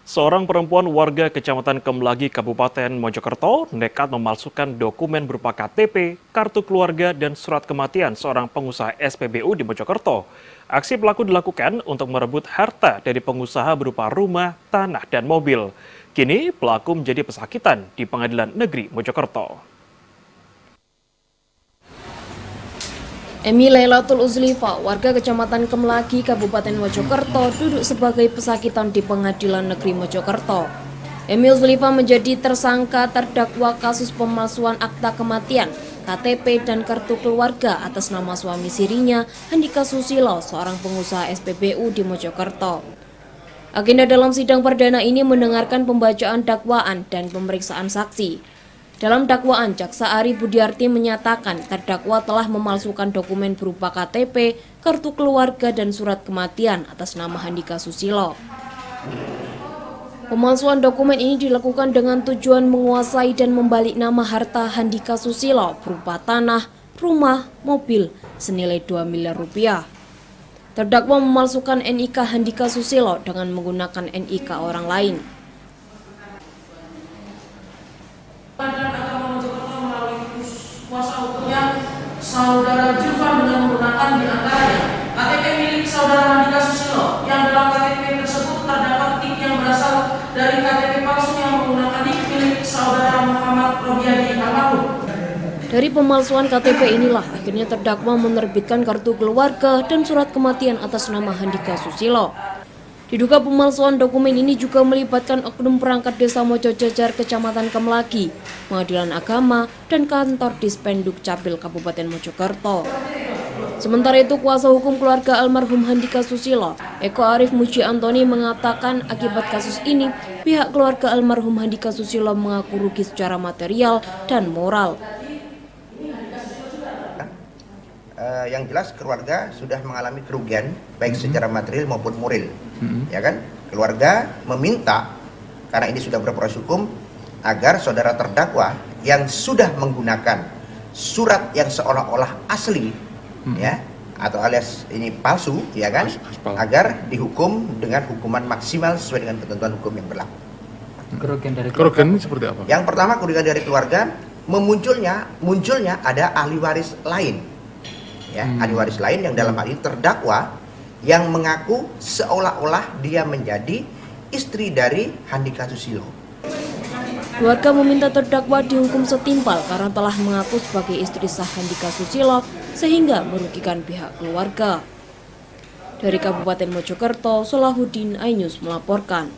Seorang perempuan warga Kecamatan Kemlagi, Kabupaten Mojokerto, nekat memalsukan dokumen berupa KTP, kartu keluarga, dan surat kematian seorang pengusaha SPBU di Mojokerto. Aksi pelaku dilakukan untuk merebut harta dari pengusaha berupa rumah, tanah, dan mobil. Kini pelaku menjadi pesakitan di Pengadilan Negeri Mojokerto. Emi Lailatul Uzlifa, warga Kecamatan Kemlagi, Kabupaten Mojokerto, duduk sebagai pesakitan di Pengadilan Negeri Mojokerto. Emi Uzlifa menjadi tersangka terdakwa kasus pemalsuan akta kematian, KTP, dan kartu keluarga atas nama suami sirinya, Handika Susilo, seorang pengusaha SPBU di Mojokerto. Agenda dalam sidang perdana ini mendengarkan pembacaan dakwaan dan pemeriksaan saksi. Dalam dakwaan, Jaksa Ari Budiarti menyatakan terdakwa telah memalsukan dokumen berupa KTP, kartu keluarga, dan surat kematian atas nama Handika Susilo. Pemalsuan dokumen ini dilakukan dengan tujuan menguasai dan membalik nama harta Handika Susilo berupa tanah, rumah, mobil senilai 2 miliar rupiah. Terdakwa memalsukan NIK Handika Susilo dengan menggunakan NIK orang lain. Kuasa hukumnya saudara Julfan dengan menggunakan diantaranya KTP milik saudara Handika Susilo yang dalam KTP tersebut terdapat tik yang berasal dari KTP palsu yang menggunakan nik milik saudara Muhammad Robiadi almarhum. Dari pemalsuan KTP inilah akhirnya terdakwa menerbitkan kartu keluarga dan surat kematian atas nama Handika Susilo. Diduga pemalsuan dokumen ini juga melibatkan oknum perangkat desa Mojojajar Kecamatan Kemlagi, Pengadilan Agama, dan kantor Dispenduk Capil Kabupaten Mojokerto. Sementara itu, kuasa hukum keluarga almarhum Handika Susilo, Eko Arif Muji Antoni, mengatakan akibat kasus ini, pihak keluarga almarhum Handika Susilo mengaku rugi secara material dan moral. Yang jelas keluarga sudah mengalami kerugian baik secara material maupun moral, ya kan? Keluarga meminta karena ini sudah berproses hukum agar saudara terdakwa yang sudah menggunakan surat yang seolah-olah asli, ya, atau alias ini palsu, ya kan? Agar dihukum dengan hukuman maksimal sesuai dengan ketentuan hukum yang berlaku. Kerugian ini seperti apa? Yang pertama, kerugian dari keluarga munculnya ada ahli waris lain. Ya, ahli waris lain yang dalam hal ini terdakwa yang mengaku seolah-olah dia menjadi istri dari Handika Susilo. Keluarga meminta terdakwa dihukum setimpal karena telah mengaku sebagai istri sah Handika Susilo sehingga merugikan pihak keluarga. Dari Kabupaten Mojokerto, Solahuddin, iNews melaporkan.